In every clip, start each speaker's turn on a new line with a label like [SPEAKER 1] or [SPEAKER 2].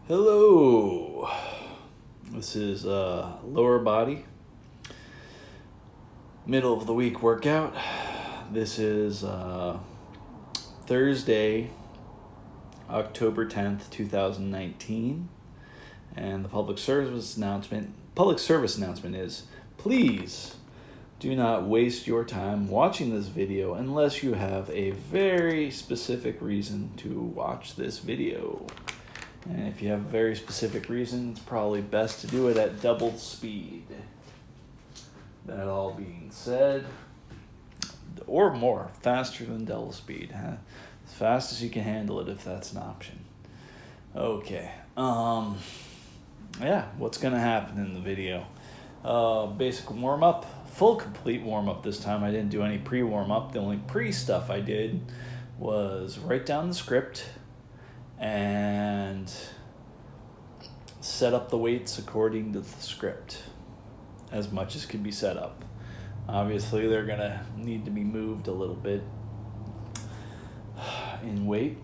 [SPEAKER 1] Hello. This is lower body, middle of the week workout. This is Thursday, October 10th, 2019. And the public service announcement is, please do not waste your time watching this video unless you have a very specific reason to watch this video. And if you have a very specific reason, it's probably best to do it at double speed. That all being said, or more, faster than double speed. Huh? As fast as you can handle it, if that's an option. Okay. Yeah, what's going to happen in the video? Basic warm-up, full complete warm-up this time. I didn't do any pre-warm-up. The only pre-stuff I did was write down the script and set up the weights according to the script as much as can be set up. Obviously, they're going to need to be moved a little bit in weight.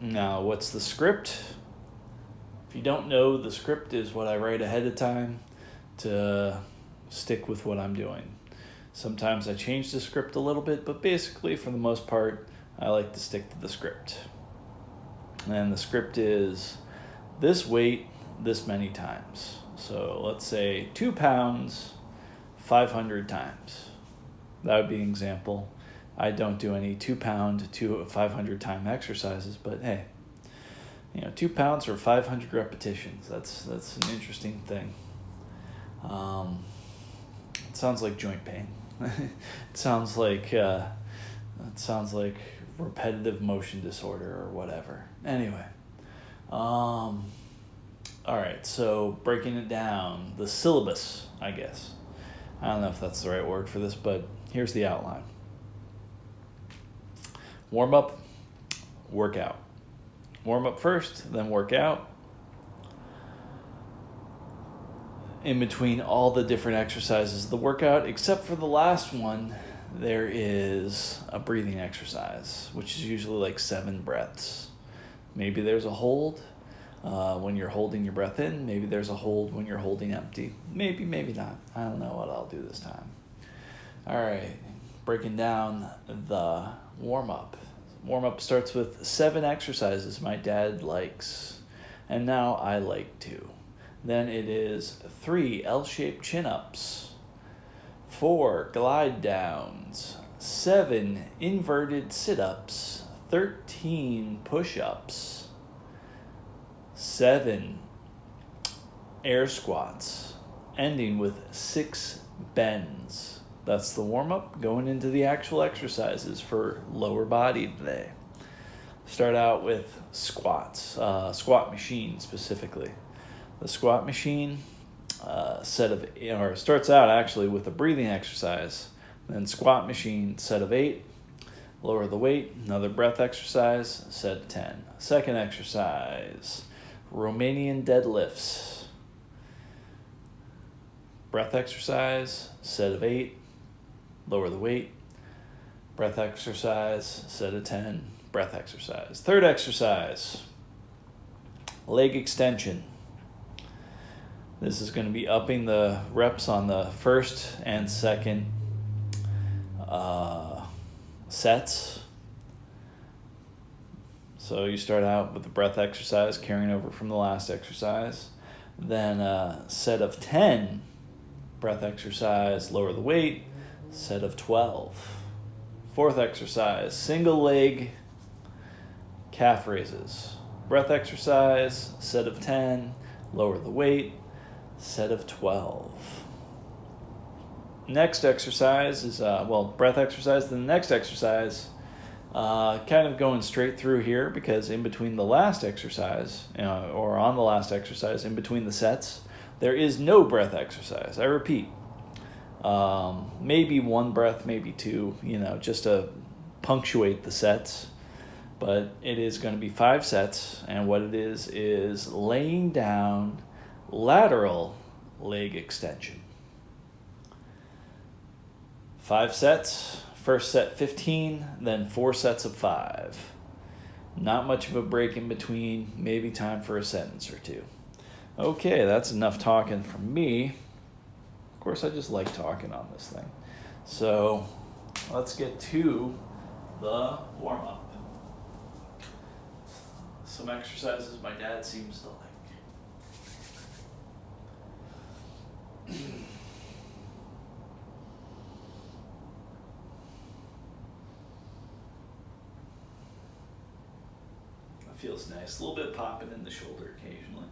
[SPEAKER 1] Now, what's the script? If you don't know, the script is what I write ahead of time to stick with what I'm doing. Sometimes I change the script a little bit, but basically, for the most part, I like to stick to the script. And the script is this weight, this many times. So let's say 2 pounds, 500 times. That would be an example. I don't do any 2 pound to 500 time exercises, but hey, 2 pounds or 500 repetitions. That's an interesting thing. It sounds like joint pain. It sounds like repetitive motion disorder or whatever. Anyway, all right. So breaking it down, the syllabus, I guess. I don't know if that's the right word for this, but here's the outline. Warm up, workout. Warm up first, then work out. In between all the different exercises of the workout, except for the last one, there is a breathing exercise, which is usually like 7 breaths. Maybe there's a hold when you're holding your breath in. Maybe there's a hold when you're holding empty. Maybe not. I don't know what I'll do this time. All right, breaking down the warm-up. Warm-up starts with 7 exercises my dad likes, and now I like to. Then it is 3 L-shaped chin-ups, 4 glide downs, 7 inverted sit-ups, 13 push-ups, 7 air squats, ending with 6 bends. That's the warm-up. Going into the actual exercises for lower body today. Start out with squats, squat machine specifically. The squat machine starts out actually with a breathing exercise, then squat machine set of 8, lower the weight, another breath exercise, set of 10. Second exercise, Romanian deadlifts, breath exercise, set of 8, lower the weight, breath exercise, set of 10, breath exercise. Third exercise, leg extension. This is going to be upping the reps on the first and second sets. So you start out with the breath exercise, carrying over from the last exercise. Then a set of 10 breath exercise, lower the weight, set of 12. Fourth exercise, single leg calf raises. Breath exercise, set of 10, lower the weight, set of 12. Next exercise is, breath exercise. The next exercise, kind of going straight through here because in between the last exercise, or on the last exercise, in between the sets, there is no breath exercise. I repeat, maybe 1 breath, maybe 2, just to punctuate the sets. But it is going to be 5 sets, and what it is laying down lateral leg extension. 5 sets, first set 15, then 4 sets of 5. Not much of a break in between, maybe time for a sentence or two. Okay, that's enough talking from me. Of course, I just like talking on this thing. So let's get to the warm-up. Some exercises my dad seems to like. That feels nice. A little bit popping in the shoulder occasionally.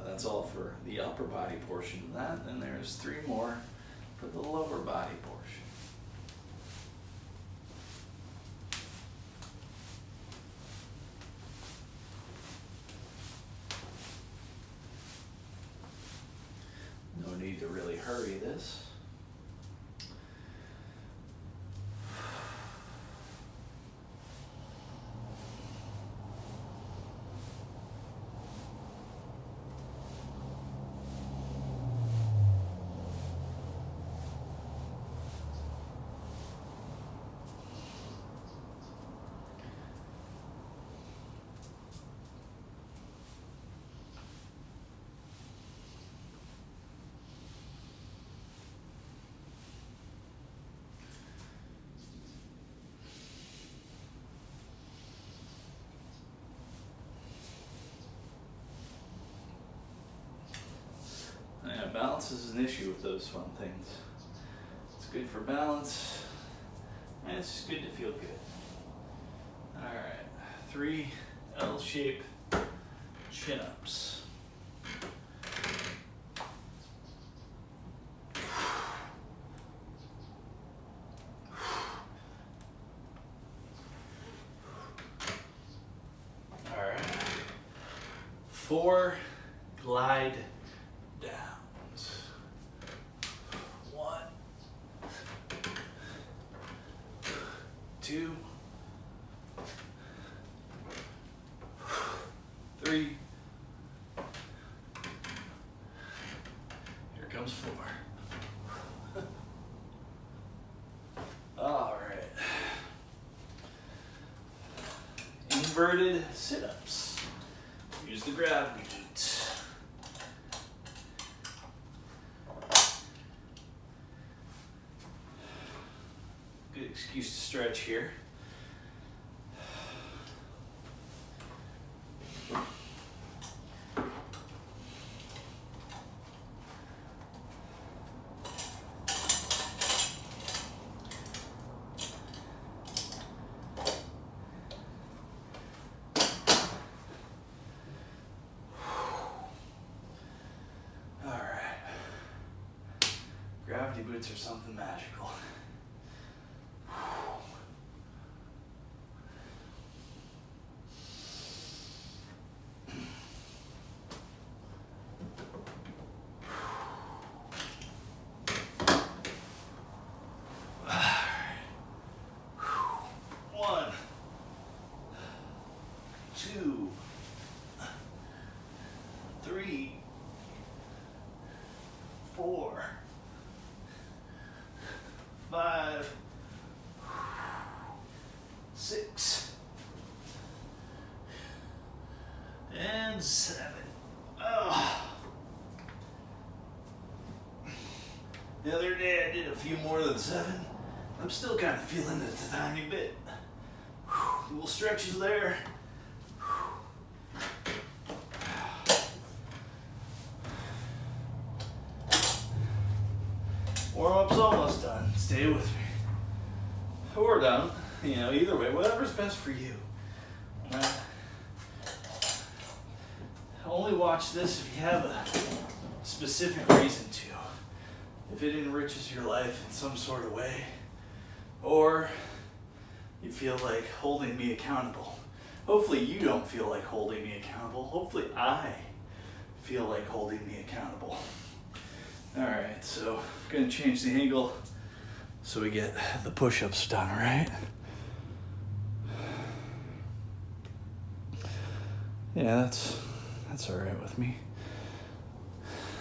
[SPEAKER 1] That's all for the upper body portion of that. And there's 3 more for the lower body portion. No need to really hurry this. Yeah, balance is an issue with those fun things. It's good for balance, and it's just good to feel good. Alright, 3 L-shaped chin-ups. Alright, 4 glide downs. 1, 2, 3. Here comes 4. All right. Inverted sit-ups. Use the gravity glutes. Good excuse to stretch here. Gravity boots are something magical. One, 2, 3, 4, 5, 6, and 7. Oh. The other day I did a few more than 7. I'm still kind of feeling it a tiny bit. Little stretches there. Warm-up's almost done. Stay with me. Or done. You know, either way, whatever's best for you. Only watch this if you have a specific reason to. If it enriches your life in some sort of way. Or you feel like holding me accountable Hopefully you don't feel like holding me accountable. Hopefully I feel like holding me accountable. All right, so I'm gonna change the angle so we get the push-ups done, all right? Yeah, that's all right with me.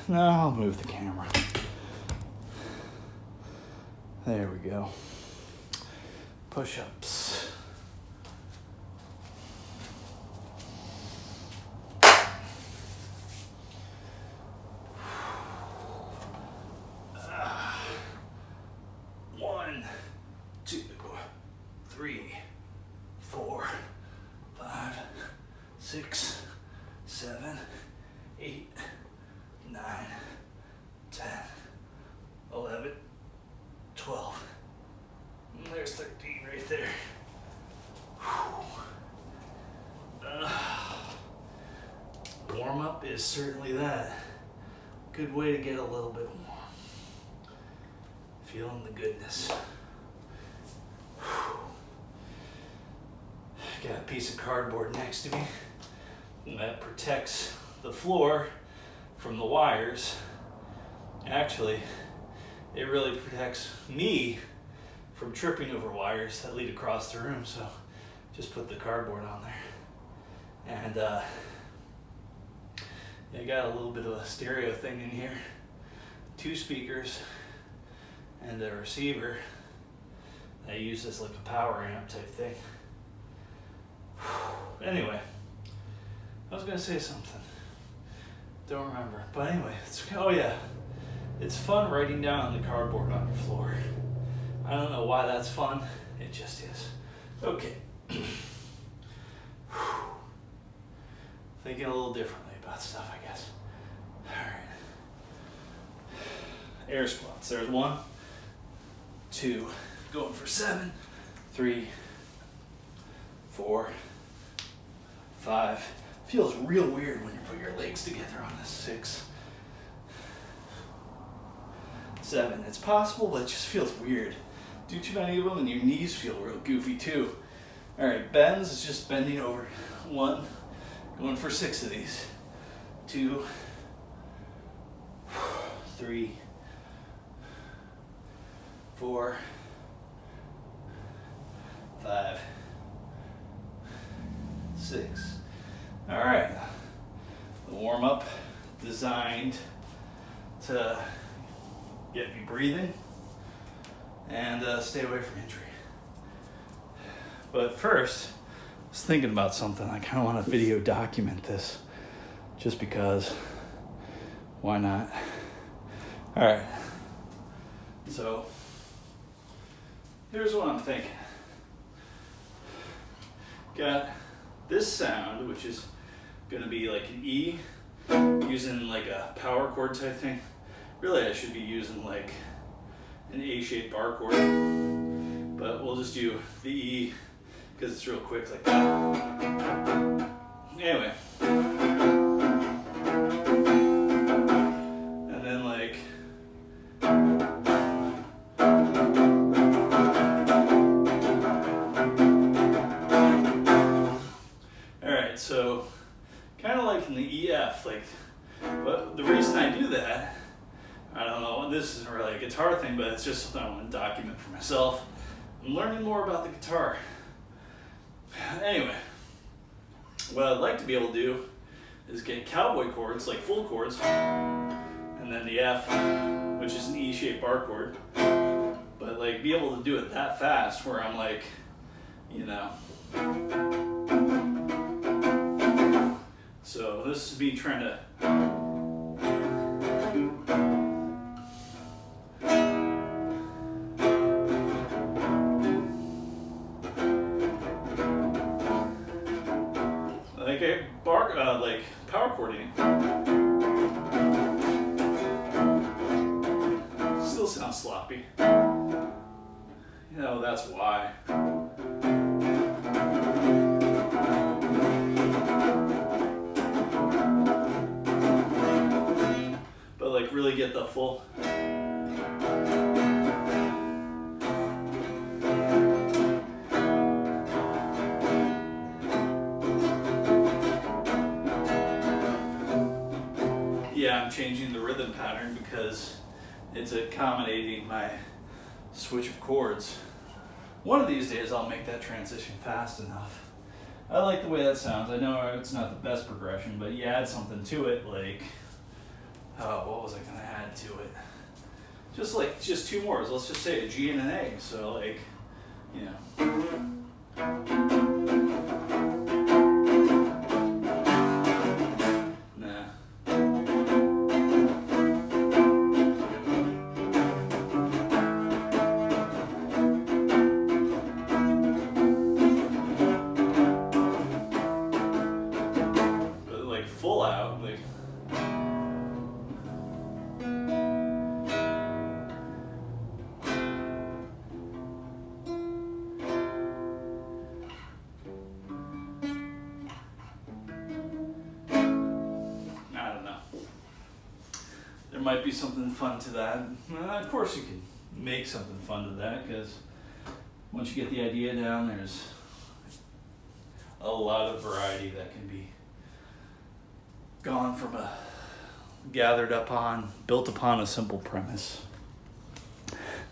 [SPEAKER 1] No, I'll move the camera. There we go. Push-ups. One, two, 3, 4, 5, 6, 7, 8, 9, 10, 11, 12. And there's 13 right there. Warm up is certainly that. Good way to get a little bit warm. Feeling the goodness. Got a piece of cardboard next to me that protects the floor from the wires. Actually, it really protects me from tripping over wires that lead across the room, so just put the cardboard on there. And I got a little bit of a stereo thing in here. 2 speakers and a receiver. I use this like a power amp type thing. Anyway, I was gonna say something. Don't remember. But anyway, it's fun writing down on the cardboard on your floor. I don't know why that's fun. It just is. Okay. Thinking a little differently about stuff, I guess. All right. Air squats. There's 1, 2, going for 7, 3, 4, 5. Feels real weird when you put your legs together on this. 6, 7. It's possible, but it just feels weird. Do too many of them and your knees feel real goofy too. All right, bends is just bending over. 1, going for 6 of these. 2, 3, 4, 5, 6. All right, the warm up designed to get me breathing and stay away from injury. But first, I was thinking about something. I kind of want to video document this just because, why not? All right, so here's what I'm thinking. Got this sound, which is gonna be like an E, using like a power chord type thing. Really, I should be using like an A-shaped bar chord, but we'll just do the E because it's real quick like that. Anyway. And then like, alright, so kind of like in the EF, like, but the reason I do that, I don't know, this isn't really a guitar thing, but it's just something I want to document for myself. I'm learning more about the guitar. Anyway, what I'd like to be able to do is get cowboy chords, like full chords, and then the F, which is an E-shaped bar chord, but like be able to do it that fast where I'm like, you know. So this is me trying to like power chording. Still sounds sloppy. You know, that's why. But like really get the full. yeah, I'm changing the rhythm pattern because it's accommodating my switch of chords. One of these days I'll make that transition fast enough. I like the way that sounds. I know it's not the best progression, but you add something to it, like, oh, what was I gonna add to it? Just two more. Let's just say a G and an A. So like, you know. Might be something fun to that. Of course you can make something fun to that, because once you get the idea down, there's a lot of variety that can be gone from built upon a simple premise.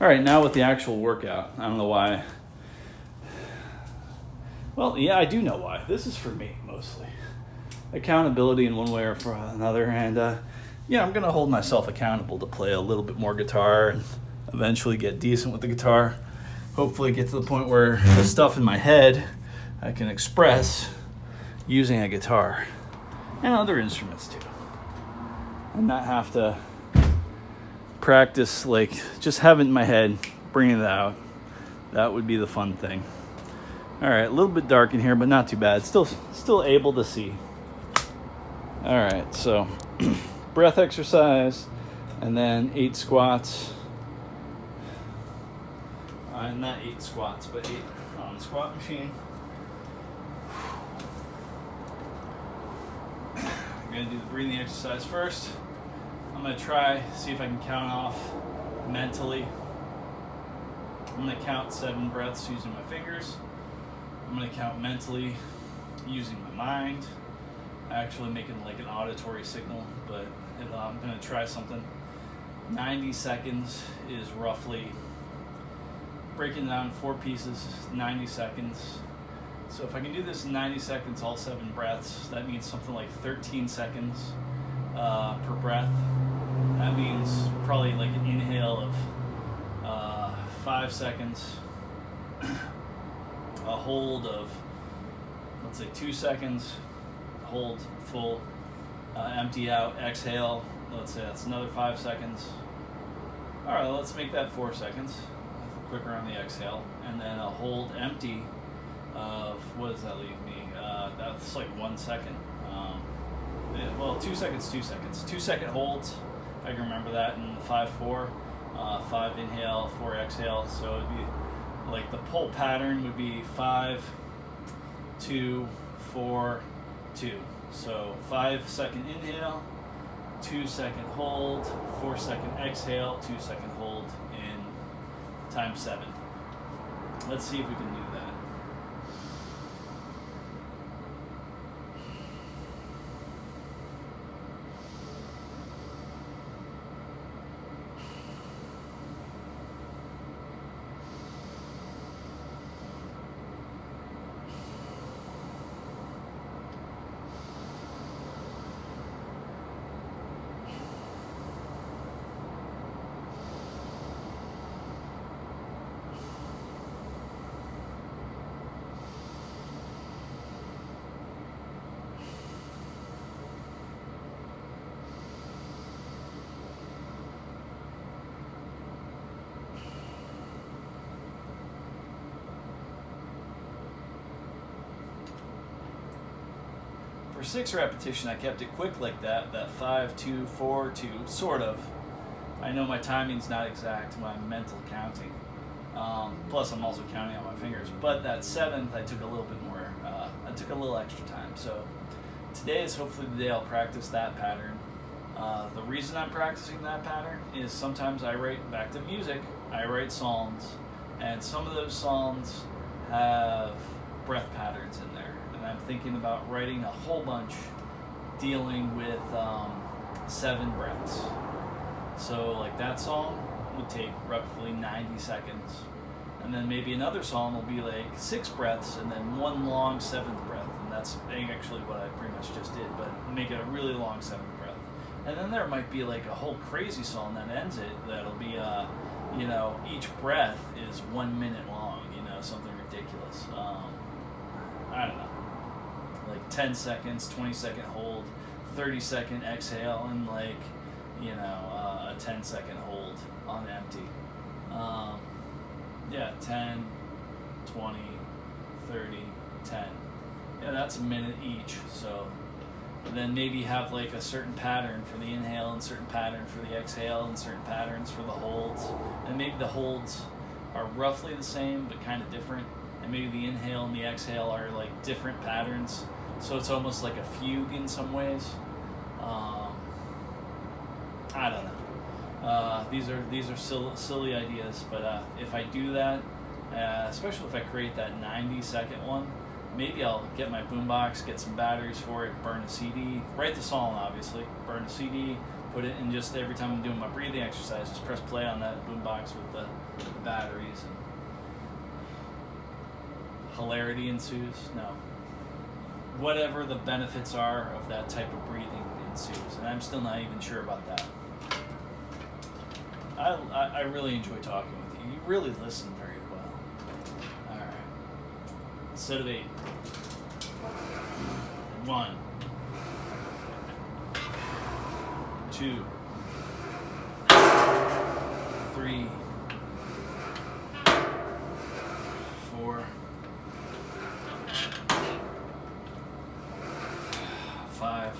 [SPEAKER 1] All right, now with the actual workout. I don't know why. Well, yeah, I do know why. This is for me, mostly. Accountability in one way or for another, and yeah, I'm going to hold myself accountable to play a little bit more guitar and eventually get decent with the guitar. Hopefully get to the point where the stuff in my head I can express using a guitar and other instruments too. And not have to practice, like just have it in my head, bringing it out. That would be the fun thing. All right, a little bit dark in here, but not too bad. Still able to see. All right, so breath exercise, and then 8 squats. Not 8 squats, but 8 on the squat machine. I'm going to do the breathing exercise first. I'm going to see if I can count off mentally. I'm going to count 7 breaths using my fingers. I'm going to count mentally using my mind. Actually making like an auditory signal, but I'm going to try something. 90 seconds is roughly, breaking down 4 pieces, 90 seconds. So if I can do this in 90 seconds, all 7 breaths, that means something like 13 seconds per breath. That means probably like an inhale of 5 seconds, a hold of, let's say 2 seconds, hold full, empty out, exhale, let's say that's another 5 seconds. All right, let's make that 4 seconds, quicker on the exhale, and then a hold empty of, what does that leave me? That's like 1 second. 2 seconds, 2 seconds. 2 second holds, I can remember that in the 5-4, 5 inhale, 4 exhale, so it'd be like the pull pattern would be 5, 2, 4, 2. So 5 second inhale, 2 second hold, 4 second exhale, 2 second hold in times 7. Let's see if we can do that. For 6 repetition, I kept it quick like that 5, 2, 4, 2, sort of. I know my timing's not exact, my mental counting. Plus, I'm also counting on my fingers. But that 7th, I took a little bit more, I took a little extra time. So today is hopefully the day I'll practice that pattern. The reason I'm practicing that pattern is sometimes I write back to music, I write songs, and some of those songs have breath patterns in there. And I'm thinking about writing a whole bunch dealing with 7 breaths. So like that song would take roughly 90 seconds. And then maybe another song will be like 6 breaths and then one long 7th breath. And that's actually what I pretty much just did, but make it a really long 7th breath. And then there might be like a whole crazy song that ends it that'll be, each breath is 1 minute long, something ridiculous. I don't know. Like 10 seconds, 20-second hold, 30-second exhale, and like, a 10-second hold on empty. 10, 20, 30, 10. Yeah, that's a minute each. So then maybe have like a certain pattern for the inhale and certain pattern for the exhale and certain patterns for the holds. And maybe the holds are roughly the same but kind of different. And maybe the inhale and the exhale are like different patterns. So it's almost like a fugue in some ways. I don't know. These are silly ideas, but if I do that, especially if I create that 90-second one, maybe I'll get my boombox, get some batteries for it, burn a CD, write the song obviously, burn a CD, put it in just every time I'm doing my breathing exercise, just press play on that boombox with the batteries, and hilarity ensues. No. Whatever the benefits are of that type of breathing ensues, and I'm still not even sure about that. I really enjoy talking with you. You really listen very well. All right. Set of 8. 1, 2, 3, 4, 5,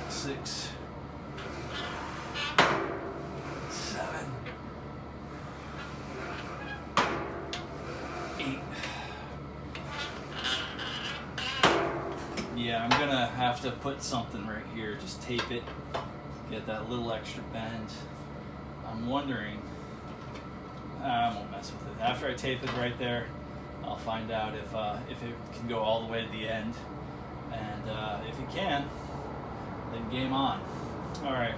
[SPEAKER 1] 6, 7, 8. Yeah, I'm gonna have to put something right here, just tape it, get that little extra bend. I'm wondering, I won't mess with it. After I tape it right there, I'll find out if it can go all the way to the end, and if it can, then game on. All right,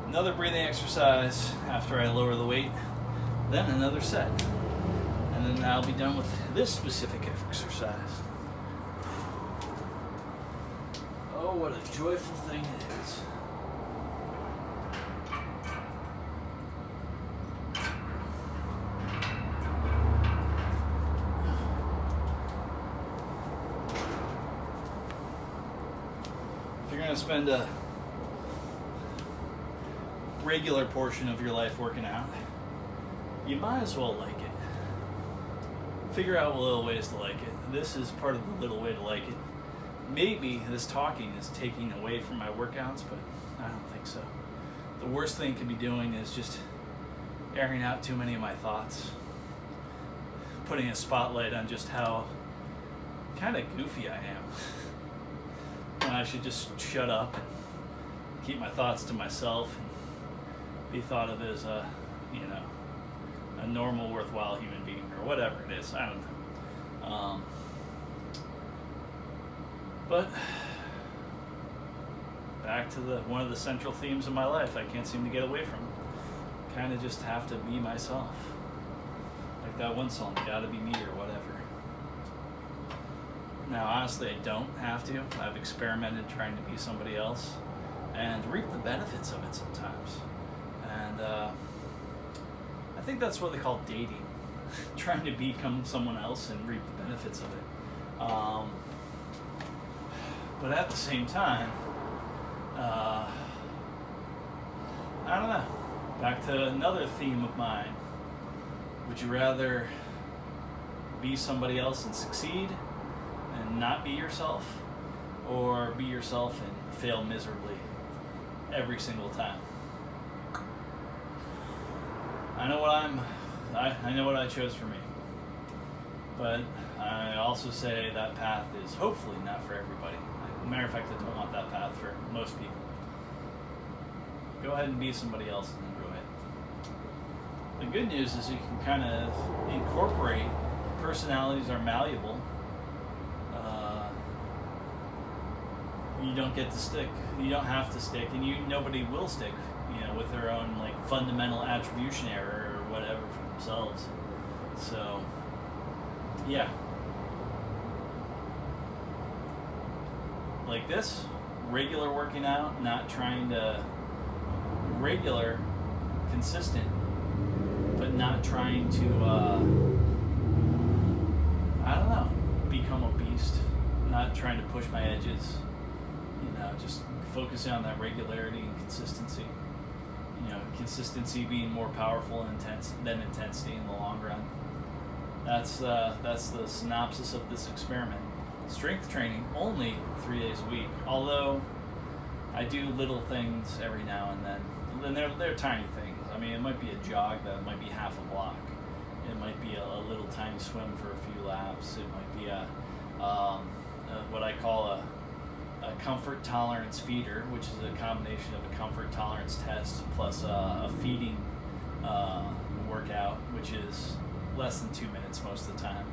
[SPEAKER 1] another breathing exercise after I lower the weight, then another set, and then I'll be done with this specific exercise. Oh, what a joyful thing it is. If you're going to spend a regular portion of your life working out, you might as well like it. Figure out little ways to like it. This is part of the little way to like it. Maybe this talking is taking away from my workouts, but I don't think so. The worst thing it could be doing is just airing out too many of my thoughts, putting a spotlight on just how kind of goofy I am. When I should just shut up and keep my thoughts to myself and be thought of as a normal, worthwhile human being, or whatever it is. I don't know. But back to one of the central themes of my life I can't seem to get away from. Kind of just have to be myself. Like that one song, Gotta Be Me or whatever. Now, honestly, I don't have to. I've experimented trying to be somebody else and reap the benefits of it sometimes. And I think that's what they call dating. Trying to become someone else and reap the benefits of it. But at the same time, I don't know. Back to another theme of mine. Would you rather be somebody else and succeed and not be yourself, or be yourself and fail miserably every single time? I know what I chose for me. But I also say that path is hopefully not for everybody. As a matter of fact, I don't want that path for most people. Go ahead and be somebody else and then go ahead. The good news is you can kind of incorporate, personalities are malleable.
[SPEAKER 2] you don't get to stick. You don't have to stick, and nobody will stick. With their own like fundamental attribution error or whatever for themselves. So, yeah. Like this, regular working out, not trying to regular, consistent, but not trying to, I don't know, become a beast, not trying to push my edges, just focusing on that regularity and consistency. Consistency being more powerful than intensity in the long run. That's the synopsis of this experiment. Strength training only 3 days a week, although I do little things every now and then. And they're tiny things. I mean, it might be a jog that might be half a block. It might be a little tiny swim for a few laps. It might be what I call a comfort tolerance feeder, which is a combination of a comfort tolerance test plus a feeding workout, which is less than 2 minutes most of the time.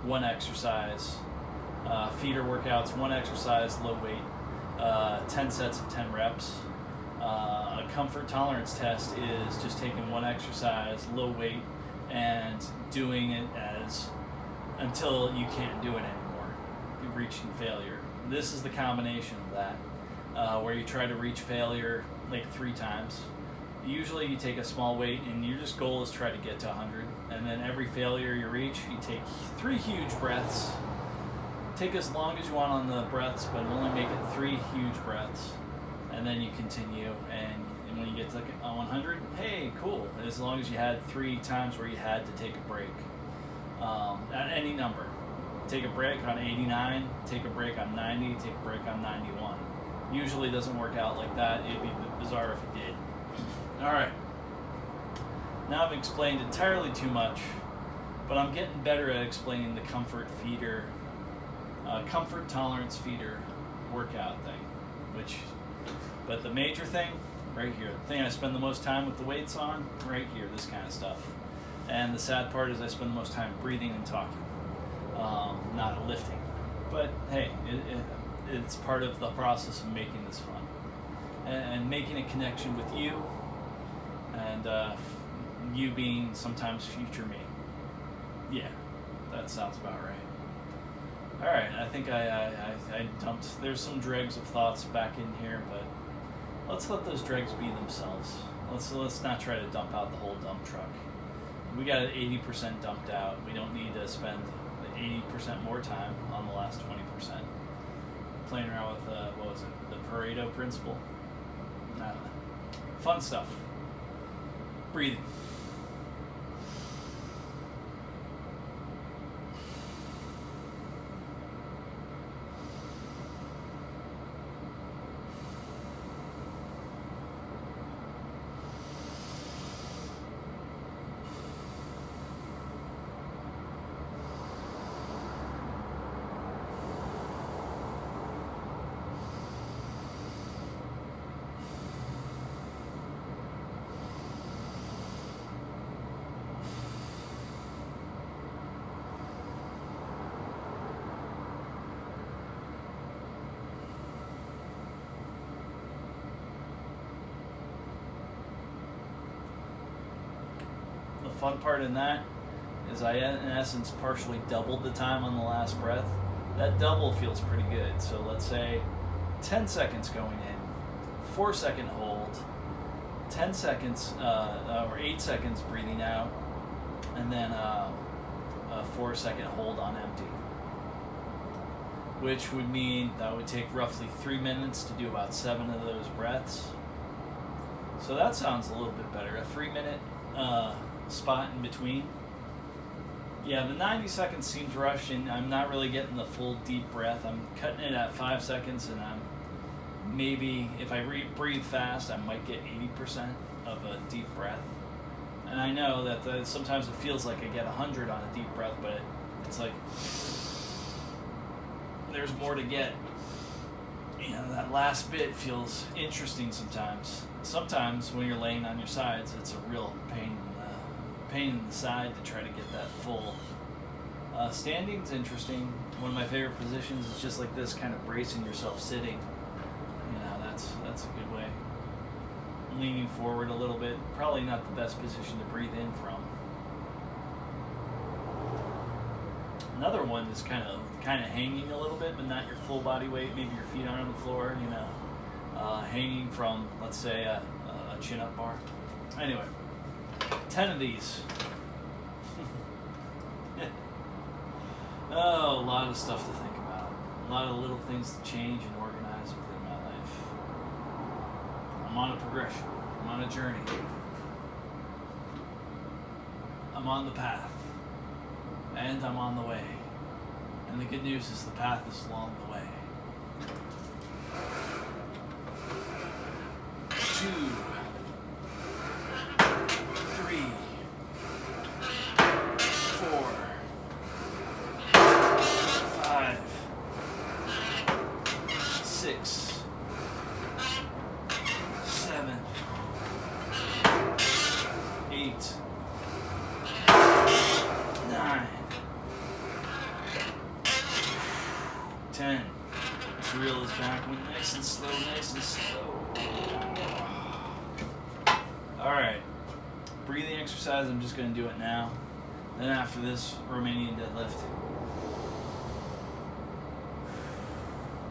[SPEAKER 2] One exercise, feeder workouts, one exercise, low weight, 10 sets of 10 reps. A comfort tolerance test is just taking one exercise, low weight, and doing it until you can't do it anymore. You're reaching failure. This is the combination of that, where you try to reach failure like 3 times. Usually you take a small weight and your just goal is try to get to 100. And then every failure you reach, you take 3 huge breaths. Take as long as you want on the breaths, but only make it 3 huge breaths. And then you continue, and when you get to 100, hey, cool. As long as you had 3 times where you had to take a break. At any number. Take a break on 89, take a break on 90, take a break on 91. Usually it doesn't work out like that. It'd be bizarre if it did. All right. Now I've explained entirely too much, but I'm getting better at explaining the comfort tolerance feeder workout thing, but the major thing, right here, the thing I spend the most time with the weights on, right here, this kind of stuff. And the sad part is I spend the most time breathing and talking. Not lifting, but hey, it's part of the process of making this fun and making a connection with you, and you being sometimes future me. Yeah, that sounds about right. All right, I think I dumped. There's some dregs of thoughts back in here, but let's let those dregs be themselves. Let's not try to dump out the whole dump truck. We got it 80% dumped out. We don't need to spend 80% more time on the last 20%. Playing around with, the Pareto principle? I don't know. Fun stuff. Breathing. Fun part in that is I, in essence, partially doubled the time on the last breath. That double feels pretty good. So let's say 10 seconds going in, 4-second hold, 10 seconds or 8 seconds breathing out, and then a 4-second hold on empty. Which would mean that would take roughly 3 minutes to do about 7 of those breaths. So that sounds a little bit better. A 3-minute spot in between. Yeah, the 90 seconds seems rushed, and I'm not really getting the full deep breath. I'm cutting it at 5 seconds, and I'm maybe, if I breathe fast, I might get 80% of a deep breath. And I know that sometimes it feels like I get 100 on a deep breath, but it's like there's more to get. That last bit feels interesting sometimes. Sometimes when you're laying on your sides, it's a real pain in the side to try to get that full. Standing's interesting. One of my favorite positions is just like this, kind of bracing yourself sitting. That's a good way. Leaning forward a little bit, probably not the best position to breathe in from. Another one is kind of hanging a little bit, but not your full body weight. Maybe your feet aren't on the floor. Hanging from, let's say, a chin-up bar. Anyway, 10 of these. Oh, a lot of stuff to think about. A lot of little things to change and organize within my life. I'm on a progression. I'm on a journey. I'm on the path. And I'm on the way. And the good news is the path is along the way. 2, 3, 4, 5, 6, 7, 8, 9, 10. This reel is back. Nice and slow, nice and slow. Alright. Breathing exercise, I'm just going to do it now. Then after this, Romanian deadlift.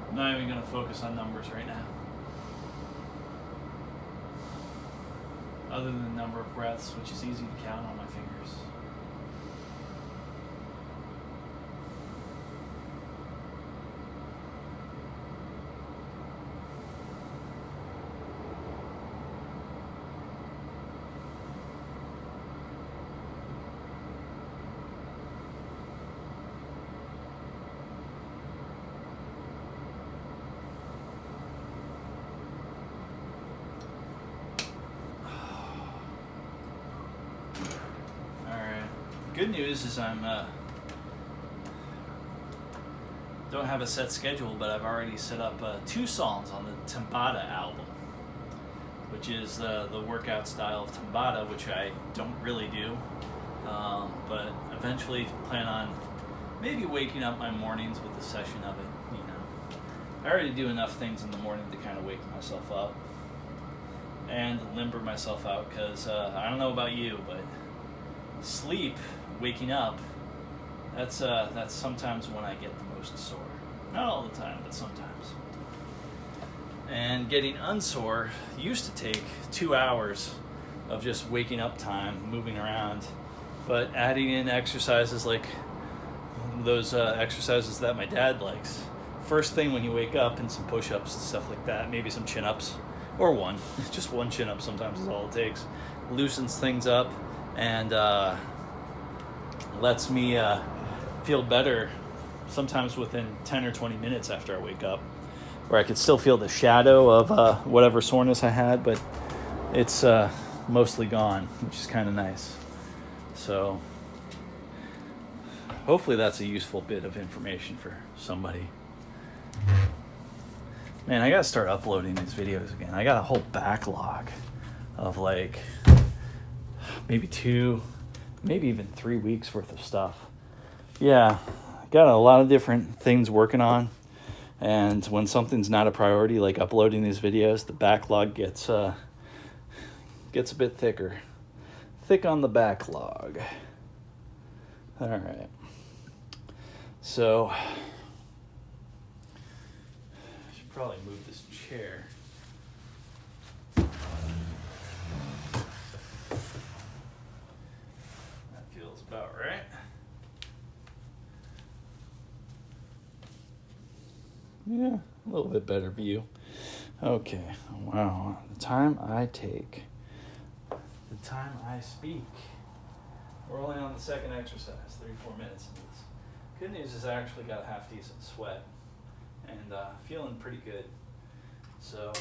[SPEAKER 2] I'm not even going to focus on numbers right now. Other than the number of breaths, which is easy to count on my fingers. Good news is I'm don't have a set schedule, but I've already set up 2 songs on the Tabata album, which is the workout style of Tabata, which I don't really do, but eventually plan on maybe waking up my mornings with a session of it. I already do enough things in the morning to kind of wake myself up and limber myself out, because I don't know about you, but sleep, waking up, that's sometimes when I get the most sore. Not all the time, but sometimes. And getting unsore used to take 2 hours of just waking up time, moving around, but adding in exercises like those exercises that my dad likes. First thing when you wake up, and some push-ups and stuff like that, maybe some chin-ups, or one. Just one chin-up sometimes is all it takes. Loosens things up and lets me feel better sometimes within 10 or 20 minutes after I wake up, where I could still feel the shadow of whatever soreness I had, but it's mostly gone, which is kind of nice. So hopefully that's a useful bit of information for somebody. Man, I gotta start uploading these videos again. I got a whole backlog of like maybe 2, maybe even 3 weeks worth of stuff. Yeah, got a lot of different things working on, and when something's not a priority, like uploading these videos, the backlog gets a bit thicker. Thick on the backlog. All right. So I should probably move this chair. About right. Yeah, a little bit better view. Okay, wow. The time I take, the time I speak. We're only on the second exercise, 34 minutes into this. Good news is I actually got a half decent sweat and feeling pretty good. So,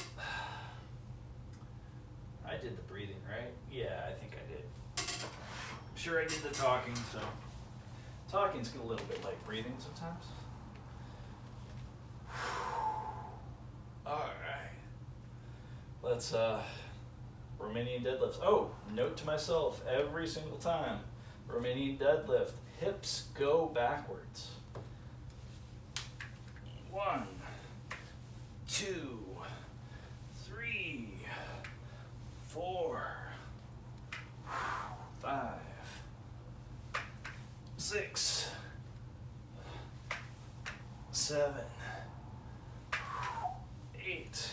[SPEAKER 2] I did the breathing, right? Yeah, I think I did. Sure I did the talking, so talking's a little bit like breathing sometimes. Alright. Let's Romanian deadlifts. Oh, note to myself every single time. Romanian deadlift. Hips go backwards. 1, 2, 7, 8.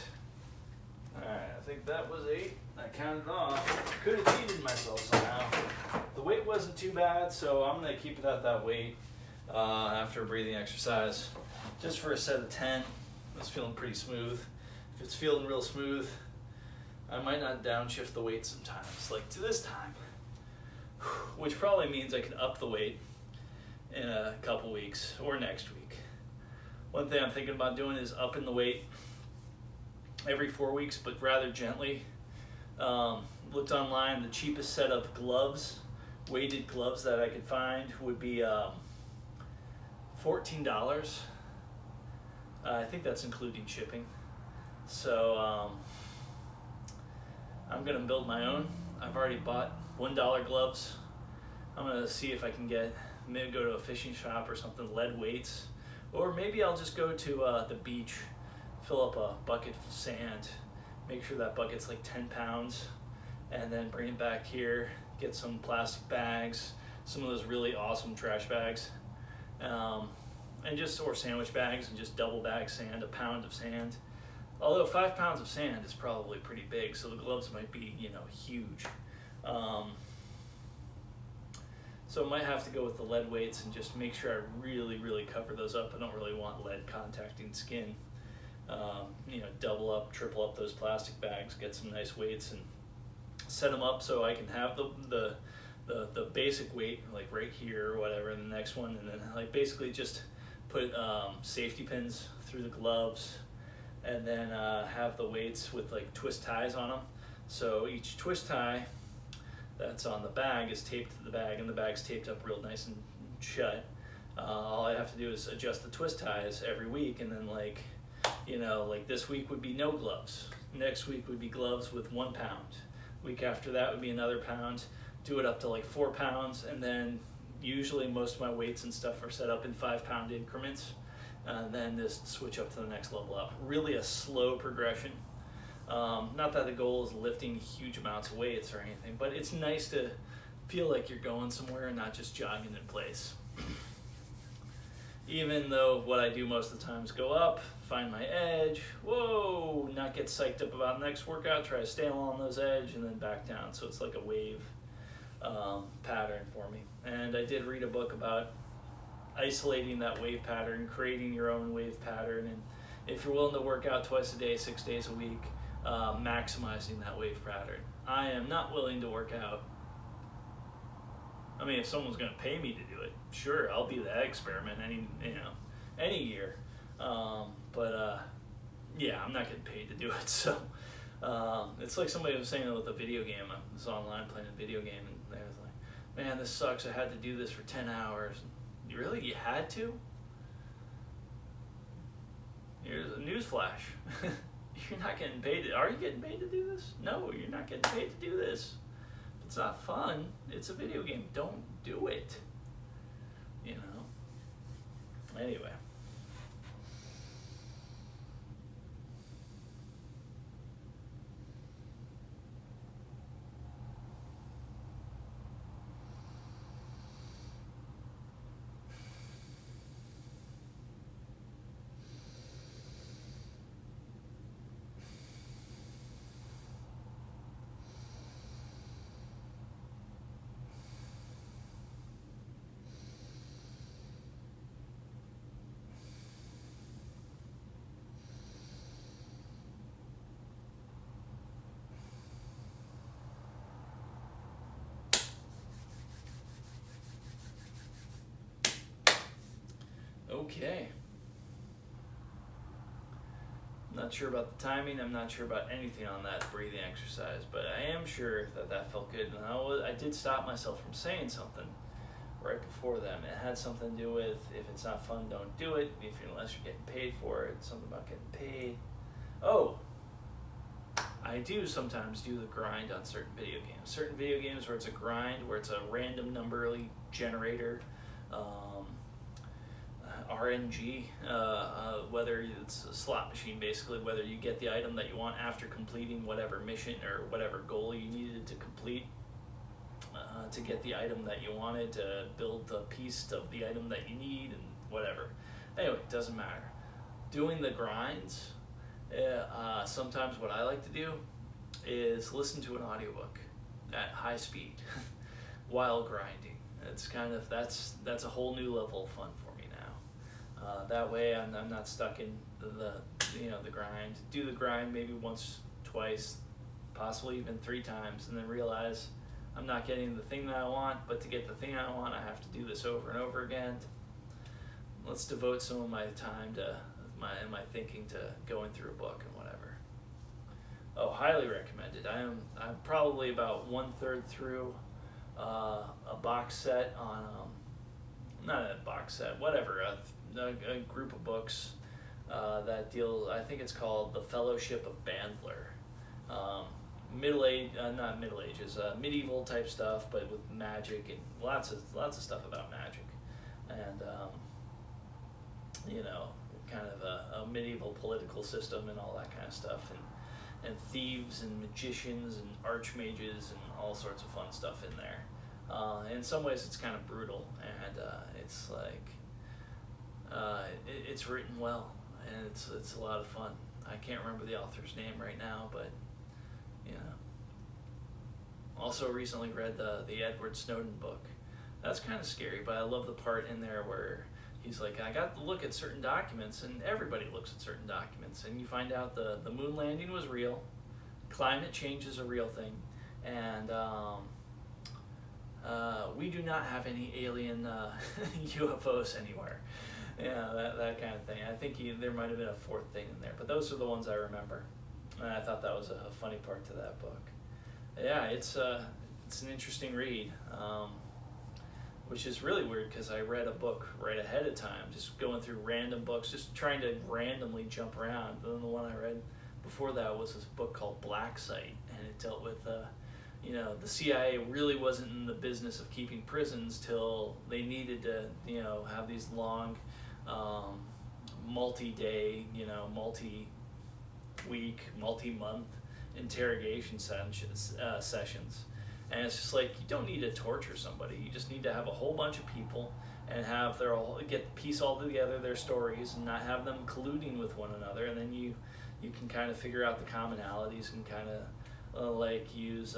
[SPEAKER 2] Alright, I think that was 8. I counted off. Could have cheated myself somehow. The weight wasn't too bad, so I'm going to keep it at that weight after a breathing exercise. Just for a set of 10. I was feeling pretty smooth. If it's feeling real smooth, I might not downshift the weight sometimes, like to this time. Which probably means I can up the weight in a couple weeks or next week. One thing I'm thinking about doing is upping the weight every 4 weeks, but rather gently. Looked online, the cheapest set of gloves, weighted gloves that I could find would be $14. I think that's including shipping. So I'm gonna build my own. I've already bought $1 gloves. I'm gonna see if I can maybe go to a fishing shop or something, lead weights, or maybe I'll just go to the beach, fill up a bucket of sand, make sure that bucket's like 10 pounds, and then bring it back here, get some plastic bags, some of those really awesome trash bags, or sandwich bags, and just double bag sand, a pound of sand. Although 5 pounds of sand is probably pretty big, so the gloves might be, huge. So I might have to go with the lead weights and just make sure I really, really cover those up. I don't really want lead contacting skin. Double up, triple up those plastic bags, get some nice weights, and set them up so I can have the basic weight, like right here or whatever, in the next one, and then like basically just put safety pins through the gloves, and then have the weights with like twist ties on them. So each twist tie that's on the bag is taped to the bag, and the bag's taped up real nice and shut. All I have to do is adjust the twist ties every week, and then like this week would be no gloves. Next week would be gloves with 1 pound. Week after that would be another pound. Do it up to like 4 pounds, and then usually most of my weights and stuff are set up in 5 pound increments. Then just switch up to the next level up. Really a slow progression. Not that the goal is lifting huge amounts of weights or anything, but it's nice to feel like you're going somewhere and not just jogging in place. Even though what I do most of the time is go up, find my edge, whoa, not get psyched up about the next workout, try to stay along those edge, and then back down. So it's like a wave pattern for me. And I did read a book about isolating that wave pattern, creating your own wave pattern, and if you're willing to work out twice a day, 6 days a week, maximizing that wave pattern. I am not willing to work out. I mean, if someone's going to pay me to do it, sure, I'll be that experiment any year. Yeah, I'm not getting paid to do it. So it's like somebody was saying with a video game. I was online playing a video game, and they was like, "Man, this sucks. I had to do this for 10 hours." Really? You had to? Here's a newsflash. You're not getting paid. Are you getting paid to do this? No, you're not getting paid to do this. If it's not fun, it's a video game. Don't do it. Anyway. Okay. I'm not sure about the timing. I'm not sure about anything on that breathing exercise, but I am sure that felt good. And I did stop myself from saying something right before them. It had something to do with, if it's not fun, don't do it. Unless you're getting paid for it. Something about getting paid. Oh, I do sometimes do the grind on certain video games. Certain video games where it's a grind, where it's a random numberly generator, RNG, whether it's a slot machine, basically, whether you get the item that you want after completing whatever mission or whatever goal you needed to complete to get the item that you wanted, to build the piece of the item that you need, and whatever. Anyway, it doesn't matter. Doing the grinds, sometimes what I like to do is listen to an audiobook at high speed while grinding. It's kind of that's a whole new level of fun for me now. That way I'm not stuck in the grind. Do the grind maybe once, twice, possibly even 3 times, and then realize I'm not getting the thing that I want, but to get the thing I want I have to do this over and over again. Let's devote some of my time to my thinking to going through a book and whatever. Oh, highly recommended. I'm probably about 1/3 through a box set on not a box set, whatever, a group of books that deal. I think it's called The Fellowship of Bandler. Not Middle Ages, medieval type stuff, but with magic and lots of stuff about magic, and kind of a medieval political system and all that kind of stuff, and thieves and magicians and archmages and all sorts of fun stuff in there. In some ways, it's kind of brutal, and it's like it's written well, and it's a lot of fun. I can't remember the author's name right now, but also recently read the Edward Snowden book. That's kind of scary, but I love the part in there where he's like, I got to look at certain documents, and everybody looks at certain documents, and you find out the moon landing was real, climate change is a real thing, and we do not have any alien UFOs anywhere. That kind of thing. I think there might have been a 4th thing in there, but those are the ones I remember, and I thought that was a funny part to that book. Yeah, it's an interesting read. Which is really weird because I read a book right ahead of time, just going through random books, just trying to randomly jump around. But then the one I read before that was this book called Black Site, and it dealt with, the CIA really wasn't in the business of keeping prisons till they needed to, have these long, multi-day, multi-week, multi-month interrogation sessions. And it's just like, you don't need to torture somebody. You just need to have a whole bunch of people and have piece all together their stories and not have them colluding with one another. And then you can kind of figure out the commonalities and kind of use,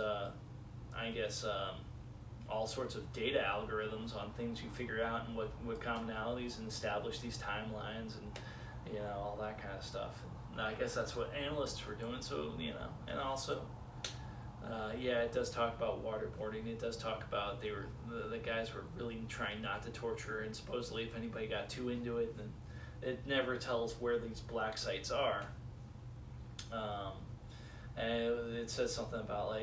[SPEAKER 2] all sorts of data algorithms on things you figure out and what commonalities, and establish these timelines and, all that kind of stuff. And I guess that's what analysts were doing. So, and also, it does talk about waterboarding. It does talk about the guys were really trying not to torture, and supposedly if anybody got too into it, then it never tells where these black sites are. And it says something about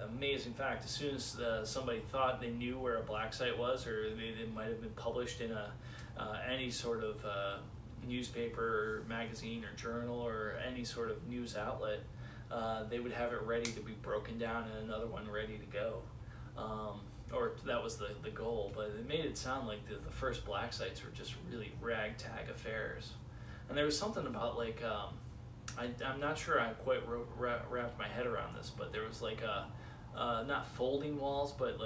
[SPEAKER 2] amazing fact. As soon as somebody thought they knew where a black site was, or it might have been published in any sort of newspaper or magazine or journal or any sort of news outlet, they would have it ready to be broken down and another one ready to go. Or that was the goal, but it made it sound like the first black sites were just really ragtag affairs. And there was something about I'm not sure I quite wrapped my head around this, but there was not folding walls, but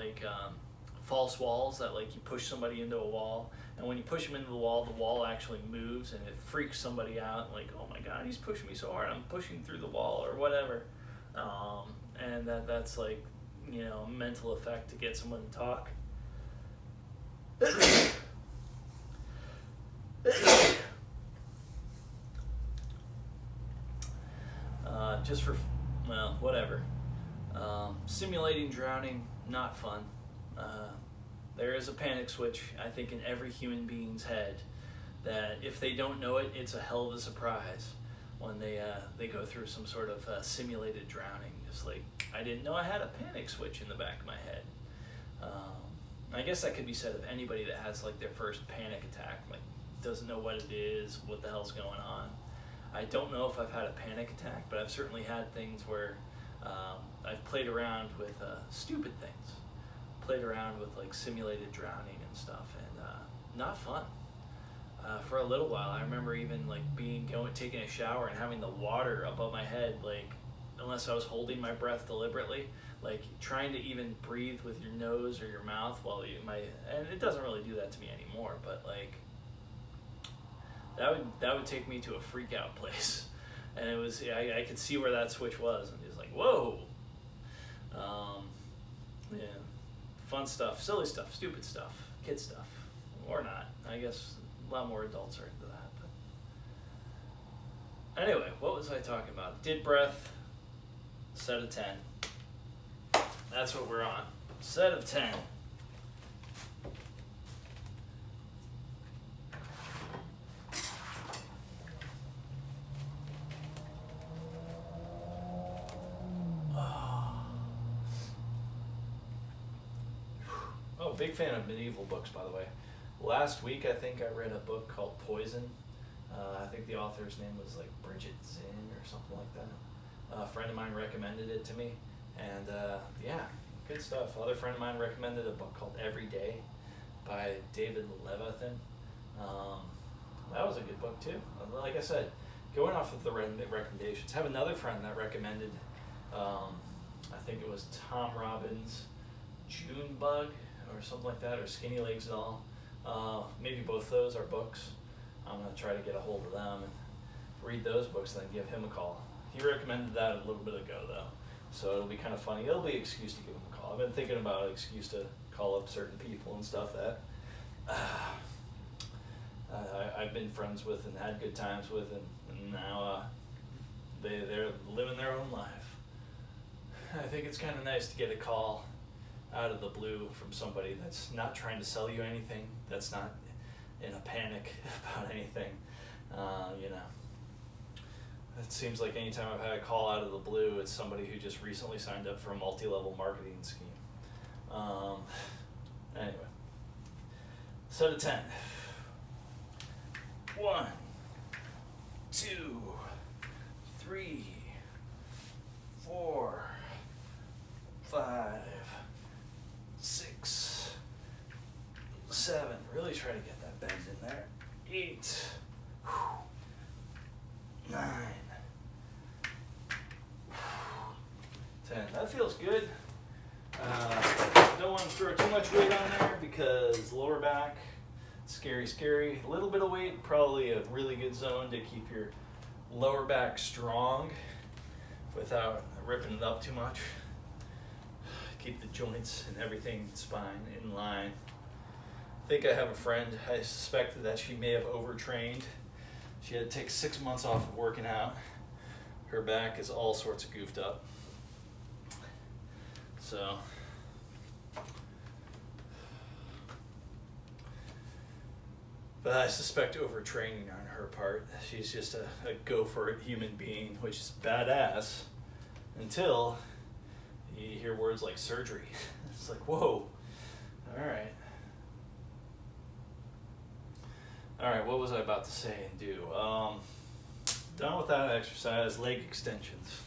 [SPEAKER 2] false walls that you push somebody into a wall, and when you push them into the wall actually moves, and it freaks somebody out, oh my god, he's pushing me so hard, I'm pushing through the wall or whatever. And that's a mental effect to get someone to talk. Just for, whatever. Simulating drowning, not fun. There is a panic switch, I think, in every human being's head that if they don't know it, it's a hell of a surprise when they go through some sort of simulated drowning. Just I didn't know I had a panic switch in the back of my head. I guess that could be said of anybody that has their first panic attack, doesn't know what it is, what the hell's going on. I don't know if I've had a panic attack, but I've certainly had things where I've played around with stupid things. Played around with simulated drowning and stuff, and not fun. For a little while, I remember even taking a shower and having the water above my head, unless I was holding my breath deliberately, trying to even breathe with your nose or your mouth and it doesn't really do that to me anymore, but that would take me to a freak out place, and it was I could see where that switch was, and just like whoa, yeah, fun stuff, silly stuff, stupid stuff, kid stuff, or not. I guess a lot more adults are into that. But anyway, what was I talking about? Did breath, set of 10. That's what we're on. Set of 10. Oh, big fan of medieval books, by the way. Last week, I think I read a book called Poison. I think the author's name was like Bridget Zinn or something like that. A friend of mine recommended it to me, and yeah, good stuff. Other friend of mine recommended a book called Every Day by David Levithan. That was a good book too. Like I said, going off of the recommendations, I have another friend that recommended, I think it was Tom Robbins' Junebug or something like that, or Skinny Legs Doll. Maybe both those are books. I'm going to try to get a hold of them and read those books and then give him a call. He recommended that a little bit ago, though, so it'll be kind of funny. It'll be an excuse to give him a call. I've been thinking about an excuse to call up certain people and stuff that I've been friends with and had good times with, and now they're living their own life. I think it's kind of nice to get a call out of the blue from somebody that's not trying to sell you anything, that's not in a panic about anything. You know, it seems like anytime I've had a call out of the blue, it's somebody who just recently signed up for a multi-level marketing scheme. Anyway, set of 10. 1, 2, 3, 4, 5, 6, 7. Really try to get that bend in there. 8, 9, 10. That feels good. Don't want to throw too much weight on there because lower back, scary. A little bit of weight, probably a really good zone to keep your lower back strong without ripping it up too much. Keep the joints and everything, spine in line. I think I have a friend, I suspected that she may have overtrained. She had to take 6 months off of working out. Her back is all sorts of goofed up. So, but I suspect overtraining on her part. She's just a go-for-it human being, which is badass, until you hear words like surgery. It's like, whoa, all right, what was I about to say and do? Done with that exercise, leg extensions.